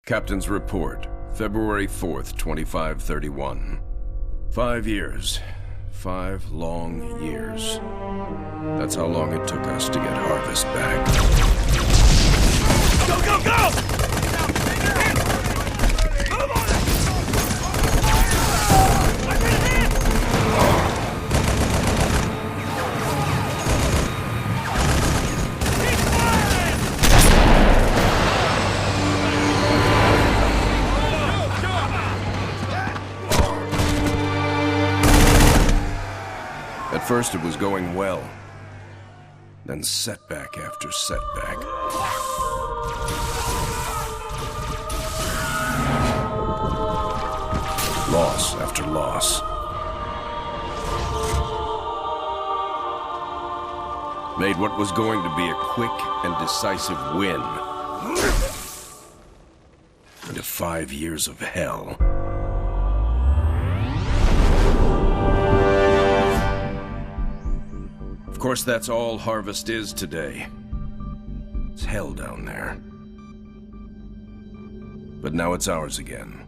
Captain's report, February 4th, 2531. 5 years. 5 long years. That's how long it took us to get Harvest back. Go, go, go! Move on it! I'm in here! Keep firing! At first it was going well. Then setback after setback. Loss after loss. Made what was going to be a quick and decisive win into 5 years of hell. Of course, that's all Harvest is today. It's hell down there. But now it's ours again.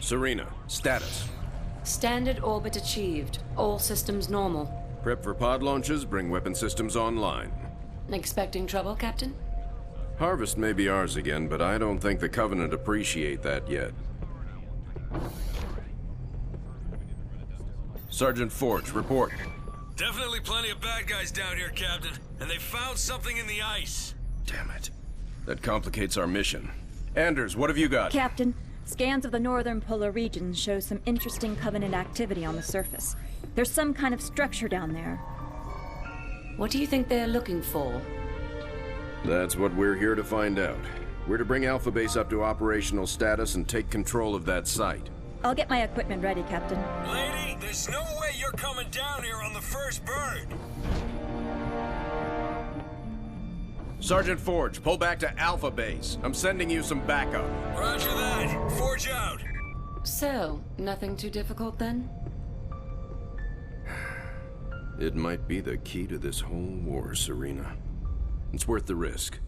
Serena, status. Standard orbit achieved. All systems normal. Prep for pod launches, bring weapon systems online. Expecting trouble, Captain? Harvest may be ours again, but I don't think the Covenant appreciate that yet. Sergeant Forge, report. Definitely plenty of bad guys down here, Captain. And they found something in the ice. Damn it. That complicates our mission. Anders, what have you got? Captain, scans of the northern polar regions show some interesting Covenant activity on the surface. There's some kind of structure down there. What do you think they're looking for? That's what we're here to find out. We're to bring Alpha Base up to operational status and take control of that site. I'll get my equipment ready, Captain. Lady, there's no way you're coming down here on the first bird. Sergeant Forge, pull back to Alpha Base. I'm sending you some backup. Roger that. Forge out. So, nothing too difficult then? It might be the key to this whole war, Serena. It's worth the risk.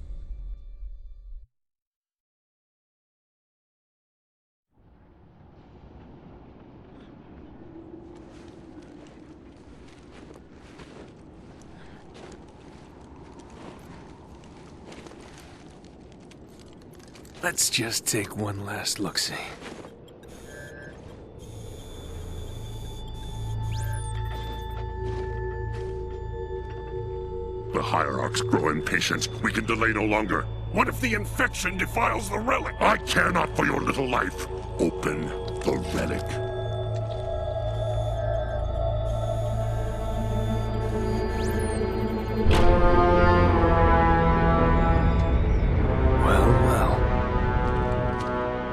Let's just take one last look-see. The Hierarchs grow impatient. We can delay no longer. What if the infection defiles the relic? I care not for your little life. Open the relic. Well, well.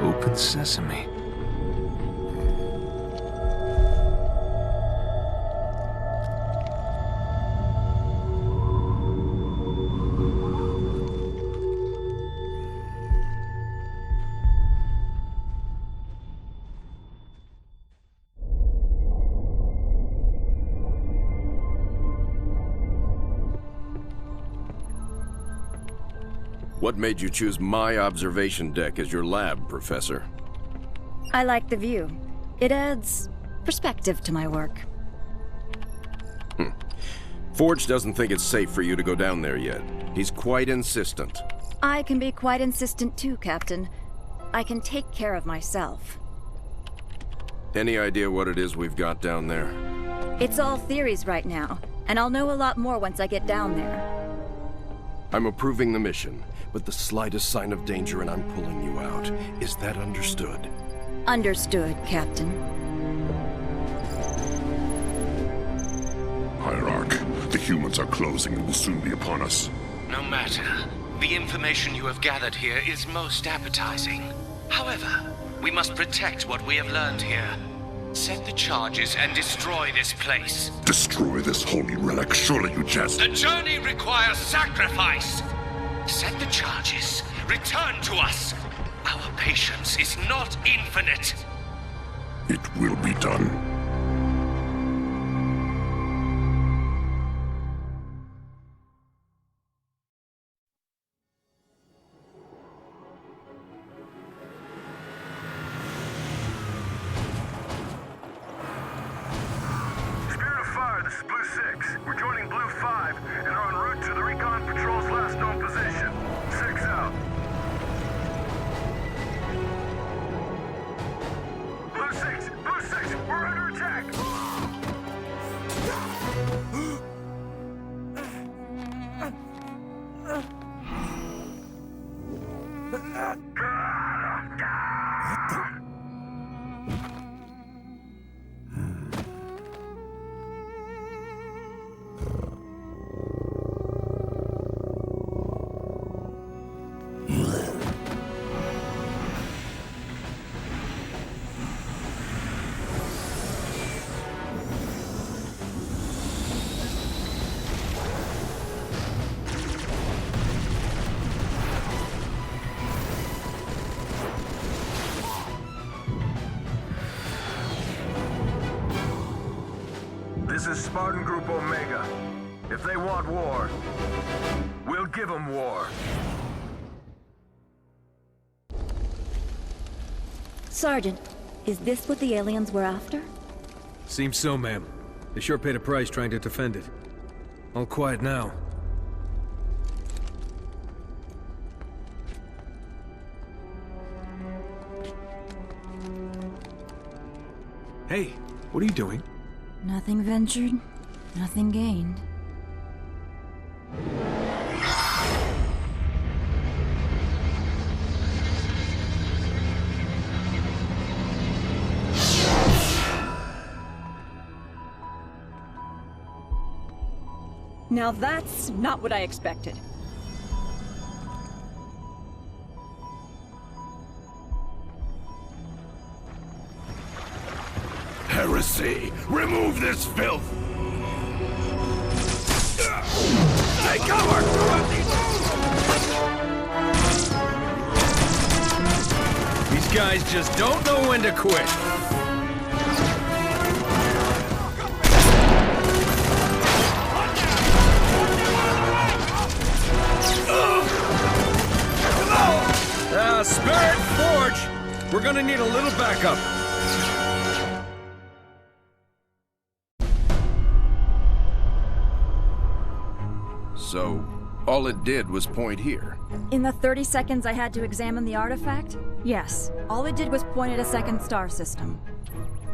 Open sesame. What made you choose my observation deck as your lab, Professor? I like the view. It adds perspective to my work. Forge doesn't think it's safe for you to go down there yet. He's quite insistent. I can be quite insistent too, Captain. I can take care of myself. Any idea what it is we've got down there? It's all theories right now, and I'll know a lot more once I get down there. I'm approving the mission, but the slightest sign of danger and I'm pulling you out. Is that understood? Understood, Captain. Hierarch, the humans are closing and will soon be upon us. No matter. The information you have gathered here is most appetizing. However, we must protect what we have learned here. Set the charges and destroy this place. Destroy this holy relic, surely you jest. The journey requires sacrifice. Set the charges. Return to us. Our patience is not infinite. It will be done. This is Blue 6. We're joining Blue 5 and are en route to the Recon Patrol's last known position. 6 out. Blue 6, we're under attack! This is Spartan Group Omega. If they want war, we'll give them war. Sergeant, is this what the aliens were after? Seems so, ma'am. They sure paid a price trying to defend it. All quiet now. Hey, what are you doing? Nothing ventured, nothing gained. Now that's not what I expected. Heresy! Remove this filth! Take cover! These guys just don't know when to quit. Spirit Forge! We're gonna need a little backup. So, all it did was point here. In the 30 seconds I had to examine the artifact, yes, all it did was point at a second star system.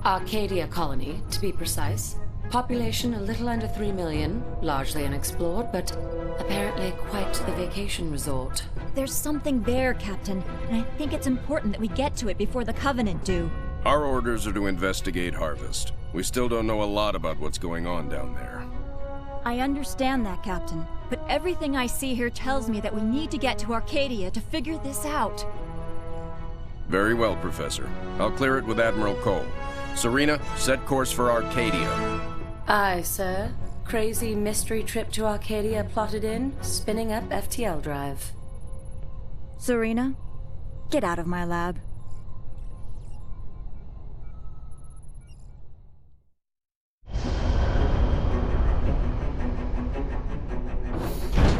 Arcadia colony, to be precise. Population a little under 3 million, largely unexplored, but apparently quite the vacation resort. There's something there, Captain, and I think it's important that we get to it before the Covenant do. Our orders are to investigate Harvest. We still don't know a lot about what's going on down there. I understand that, Captain, but everything I see here tells me that we need to get to Arcadia to figure this out. Very well, Professor. I'll clear it with Admiral Cole. Serena, set course for Arcadia. Aye, sir. Crazy mystery trip to Arcadia plotted in, spinning up FTL drive. Serena, get out of my lab.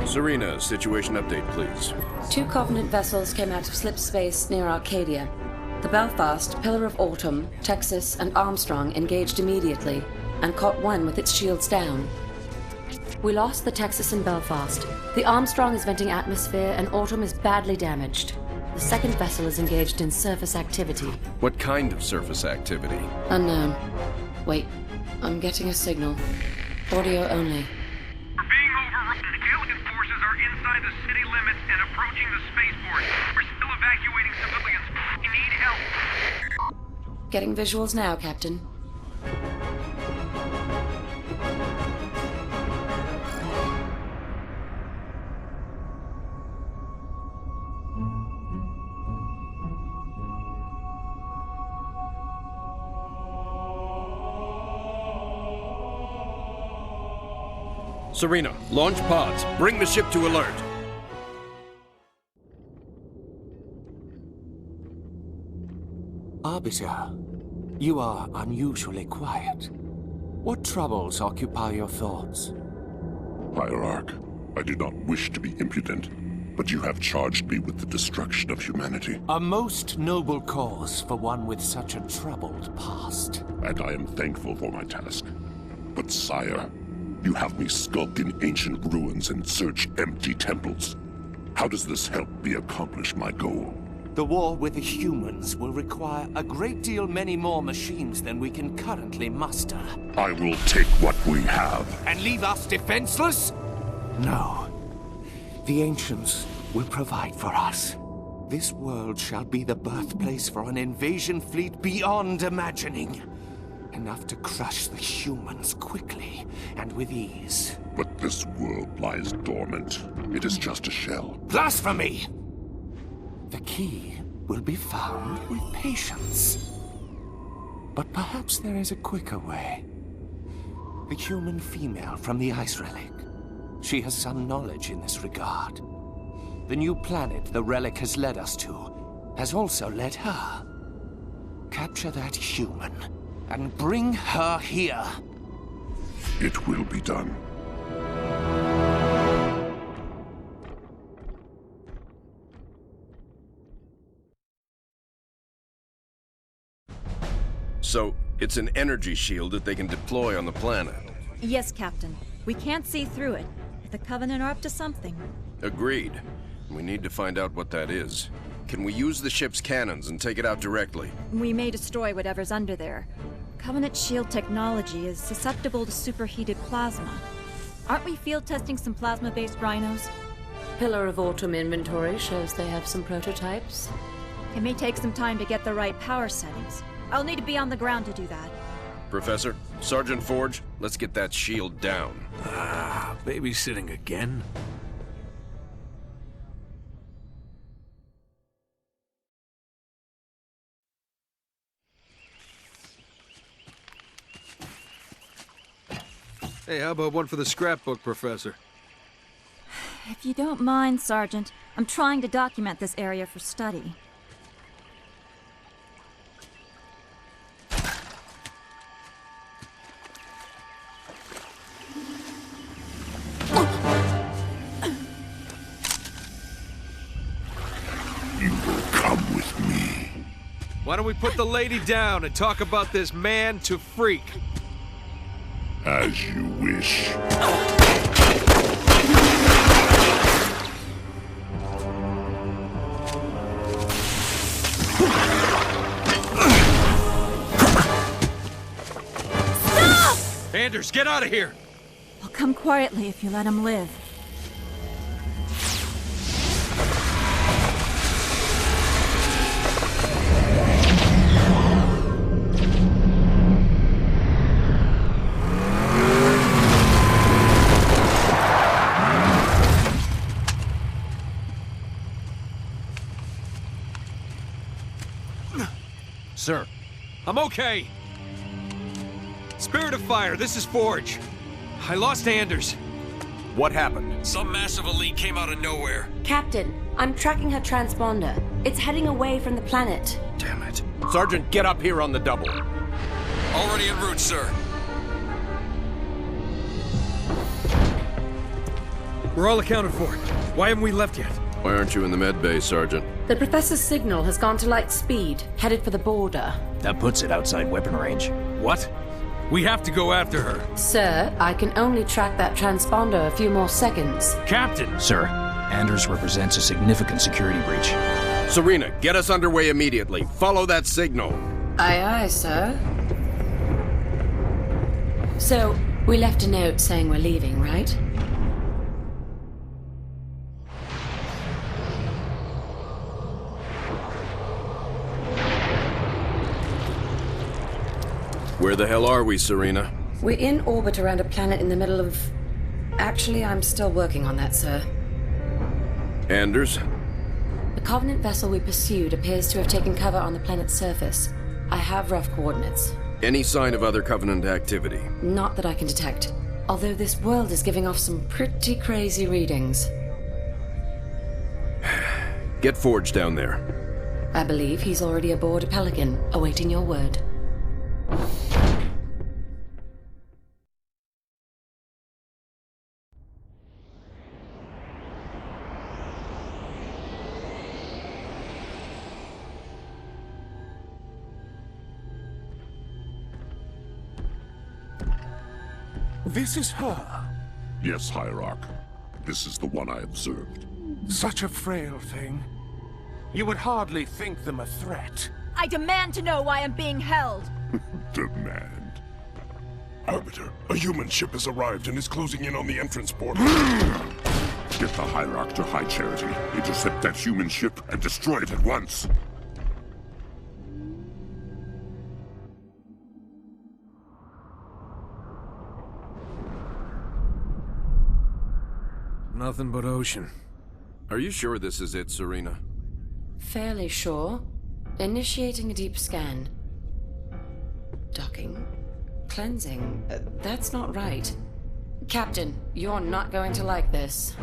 Serena, situation update, please. 2 Covenant vessels came out of slip space near Arcadia. The Belfast, Pillar of Autumn, Texas, and Armstrong engaged immediately, and caught one with its shields down. We lost the Texas and Belfast. The Armstrong is venting atmosphere, and Autumn is badly damaged. The second vessel is engaged in surface activity. What kind of surface activity? Unknown. Wait, I'm getting a signal. Audio only. We're being overrun. The alien forces are inside outside the city limits and approaching the spaceport. We're still evacuating civilians. We need help. Getting visuals now, Captain. Serena, launch pods. Bring the ship to alert. Arbiter, you are unusually quiet. What troubles occupy your thoughts? Hierarch, I do not wish to be impudent, but you have charged me with the destruction of humanity. A most noble cause for one with such a troubled past. And I am thankful for my task. But sire, you have me skulk in ancient ruins and search empty temples. How does this help me accomplish my goal? The war with the humans will require a great deal many more machines than we can currently muster. I will take what we have. And leave us defenseless? No. The ancients will provide for us. This world shall be the birthplace for an invasion fleet beyond imagining. Enough to crush the humans quickly and with ease. But this world lies dormant. It is just a shell. Blasphemy! The key will be found with patience. But perhaps there is a quicker way. The human female from the ice relic. She has some knowledge in this regard. The new planet the relic has led us to has also led her. Capture that human and bring her here. It will be done. So, it's an energy shield that they can deploy on the planet. Yes, Captain. We can't see through it. But the Covenant are up to something. Agreed. We need to find out what that is. Can we use the ship's cannons and take it out directly? We may destroy whatever's under there. Covenant shield technology is susceptible to superheated plasma. Aren't we field testing some plasma-based rhinos? Pillar of Autumn inventory shows they have some prototypes. It may take some time to get the right power settings. I'll need to be on the ground to do that. Professor, Sergeant Forge, let's get that shield down. Babysitting again? Hey, how about one for the scrapbook, Professor? If you don't mind, Sergeant, I'm trying to document this area for study. You will come with me. Why don't we put the lady down and talk about this man to freak? As you wish. Stop! Anders, get out of here! I'll come quietly if you let him live. Sir. I'm okay. Spirit of Fire, this is Forge. I lost Anders. What happened? Some massive elite came out of nowhere. Captain, I'm tracking her transponder. It's heading away from the planet. Damn it. Sergeant, get up here on the double. Already en route, sir. We're all accounted for. Why haven't we left yet? Why aren't you in the med bay, Sergeant? The Professor's signal has gone to light speed, headed for the border. That puts it outside weapon range. What? We have to go after her. Sir, I can only track that transponder a few more seconds. Captain! Sir, Anders represents a significant security breach. Serena, get us underway immediately. Follow that signal. Aye, aye, sir. So, we left a note saying we're leaving, right? Where the hell are we, Serena? We're in orbit around a planet in the middle of... Actually, I'm still working on that, sir. Anders? The Covenant vessel we pursued appears to have taken cover on the planet's surface. I have rough coordinates. Any sign of other Covenant activity? Not that I can detect. Although this world is giving off some pretty crazy readings. Get Forge down there. I believe he's already aboard a Pelican, awaiting your word. This is her. Yes, Hierarch. This is the one I observed. Such a frail thing. You would hardly think them a threat. I demand to know why I'm being held. Demand. Arbiter, a human ship has arrived and is closing in on the entrance portal. Get the Hierarch to High Charity, intercept that human ship, and destroy it at once. Nothing but ocean. Are you sure this is it, Serena? Fairly sure. Initiating a deep scan. Docking. Cleansing. That's not right. Captain, you're not going to like this.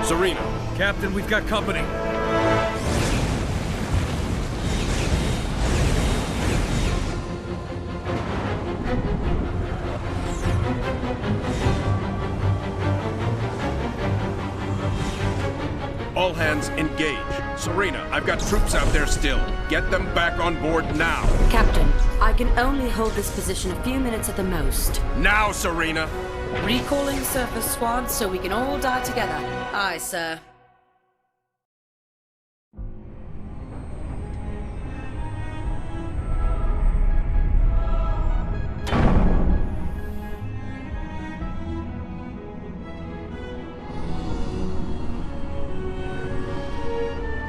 Serena! Captain, we've got company. All hands, engage. Serena, I've got troops out there still. Get them back on board now. Captain, I can only hold this position a few minutes at the most. Now, Serena! Recalling surface squad so we can all die together. Aye, sir.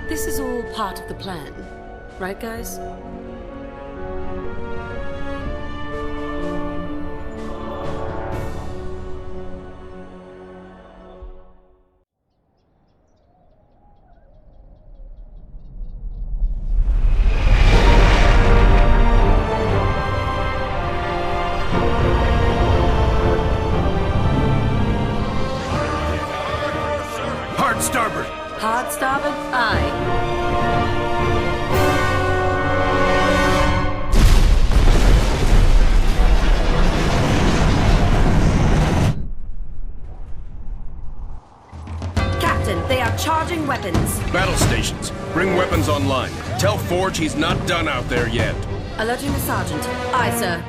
This is all part of the plan, right, guys? Hard starboard! Hard starboard? Aye. Captain, they are charging weapons. Battle stations, bring weapons online. Tell Forge he's not done out there yet. Alerting the sergeant. Aye, sir.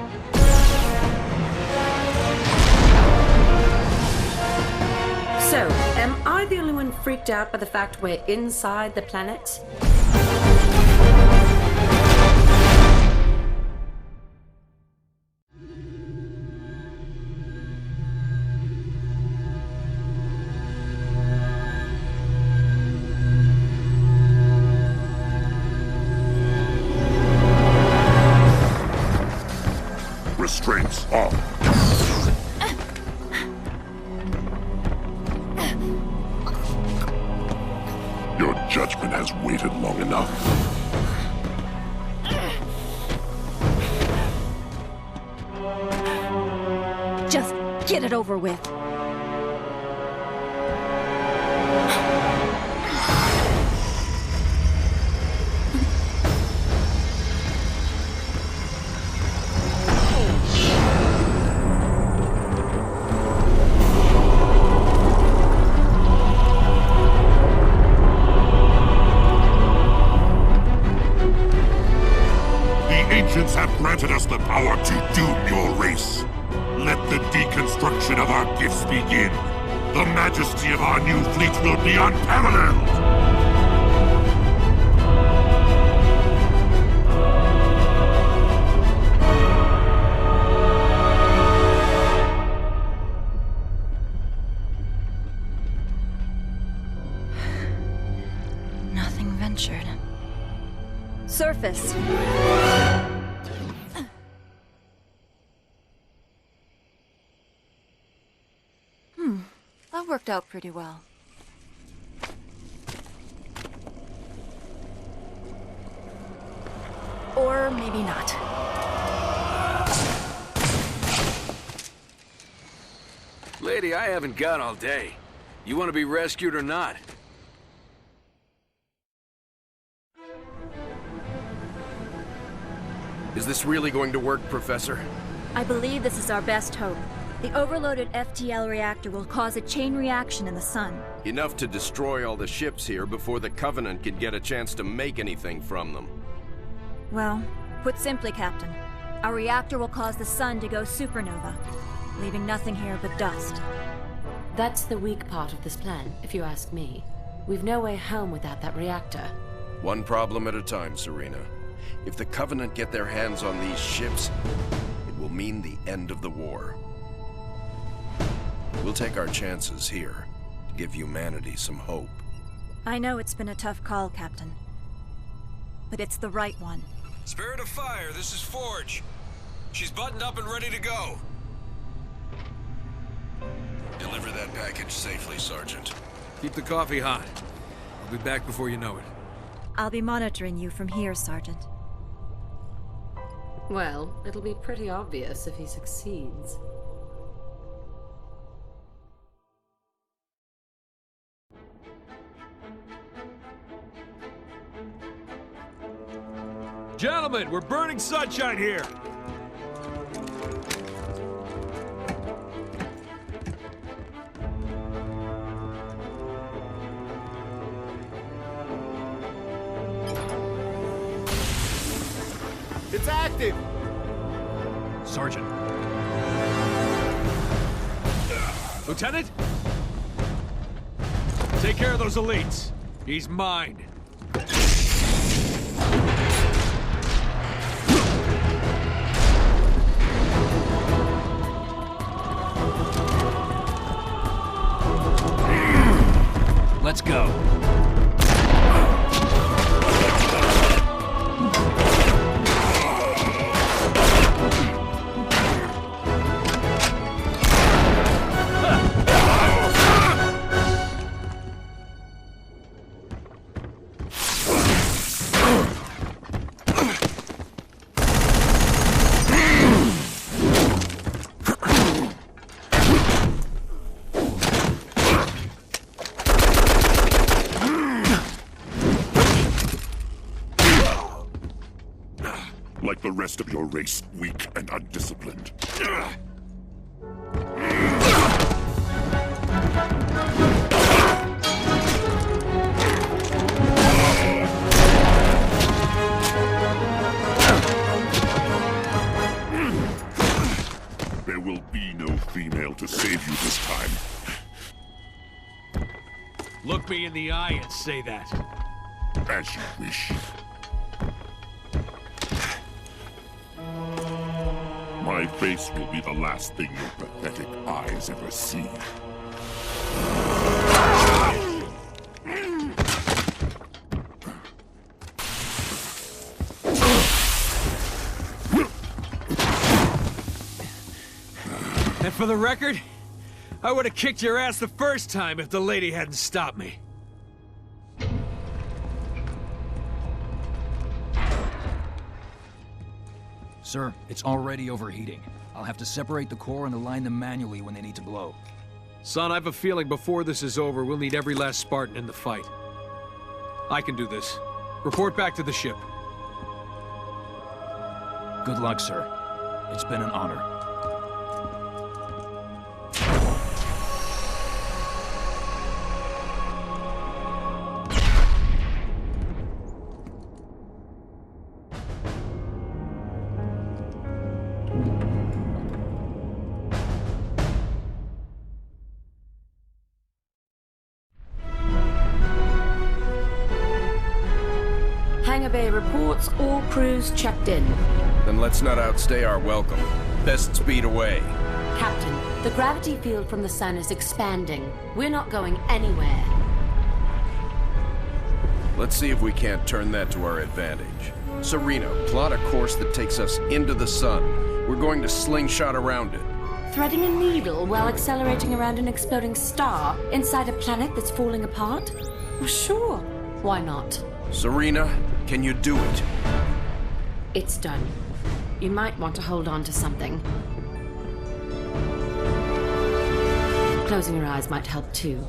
So, am I the only one freaked out by the fact we're inside the planet? Restraints off. Your judgment has waited long enough. Just get it over with. Have granted us the power to doom your race. Let the deconstruction of our gifts begin. The majesty of our new fleet will be unparalleled. captured. Surface. That worked out pretty well. Or maybe not. Lady, I haven't got all day. You want to be rescued or not? Is this really going to work, Professor? I believe this is our best hope. The overloaded FTL reactor will cause a chain reaction in the sun. Enough to destroy all the ships here before the Covenant can get a chance to make anything from them. Well, put simply, Captain, our reactor will cause the sun to go supernova, leaving nothing here but dust. That's the weak part of this plan, if you ask me. We've no way home without that reactor. One problem at a time, Serena. If the Covenant get their hands on these ships, it will mean the end of the war. We'll take our chances here to give humanity some hope. I know it's been a tough call, Captain. But it's the right one. Spirit of Fire, this is Forge. She's buttoned up and ready to go. Deliver that package safely, Sergeant. Keep the coffee hot. I'll be back before you know it. I'll be monitoring you from here, Sergeant. Well, it'll be pretty obvious if he succeeds. Gentlemen, we're burning sunshine here! It's active! Sergeant. Lieutenant? Take care of those elites. He's mine. Let's go. Like the rest of your race, weak and undisciplined. There will be no female to save you this time. Look me in the eye and say that. As you wish. My face will be the last thing your pathetic eyes ever see. And for the record, I would have kicked your ass the first time if the lady hadn't stopped me. Sir, it's already overheating. I'll have to separate the core and align them manually when they need to blow. Son, I have a feeling before this is over, we'll need every last Spartan in the fight. I can do this. Report back to the ship. Good luck, sir. It's been an honor. Hangar Bay reports all crews checked in. Then let's not outstay our welcome. Best speed away. Captain, the gravity field from the sun is expanding. We're not going anywhere. Let's see if we can't turn that to our advantage. Serena, plot a course that takes us into the sun. We're going to slingshot around it. Threading a needle while accelerating around an exploding star inside a planet that's falling apart? Well, sure. Why not? Serena, can you do it? It's done. You might want to hold on to something. Closing your eyes might help too.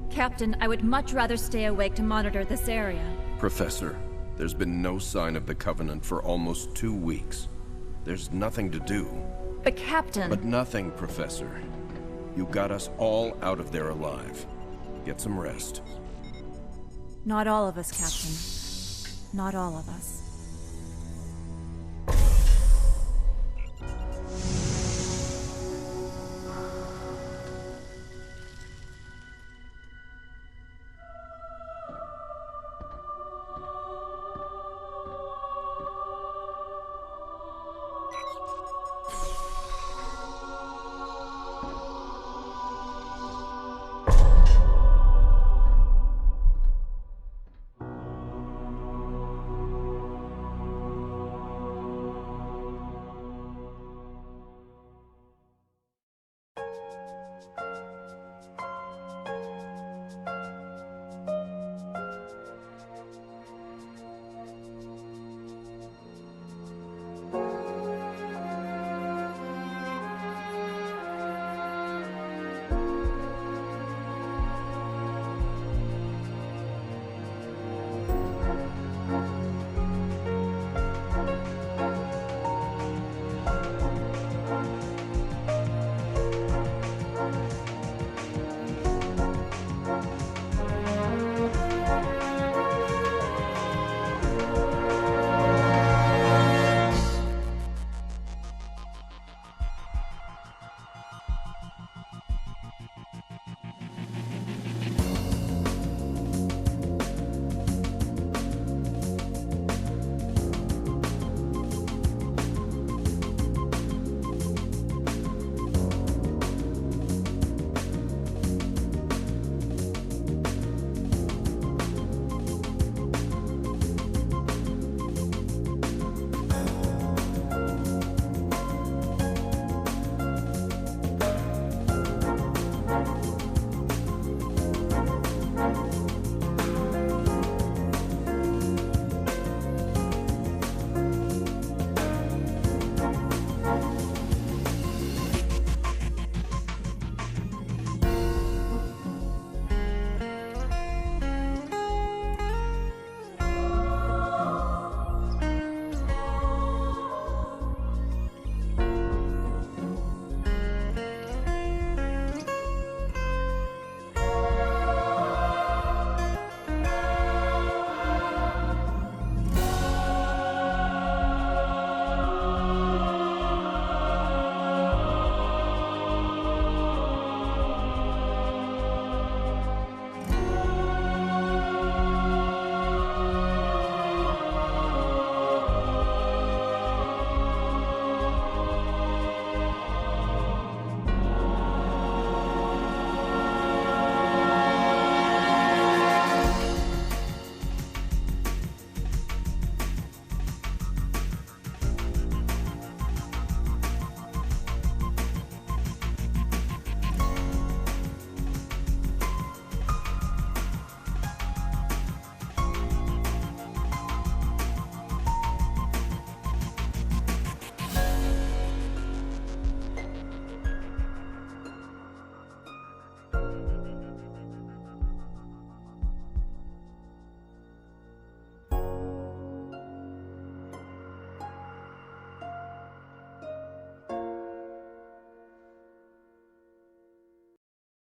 Captain, I would much rather stay awake to monitor this area. Professor, there's been no sign of the Covenant for almost 2 weeks. There's nothing to do. But Captain... But nothing, Professor. You got us all out of there alive. Get some rest. Not all of us, Captain. Not all of us.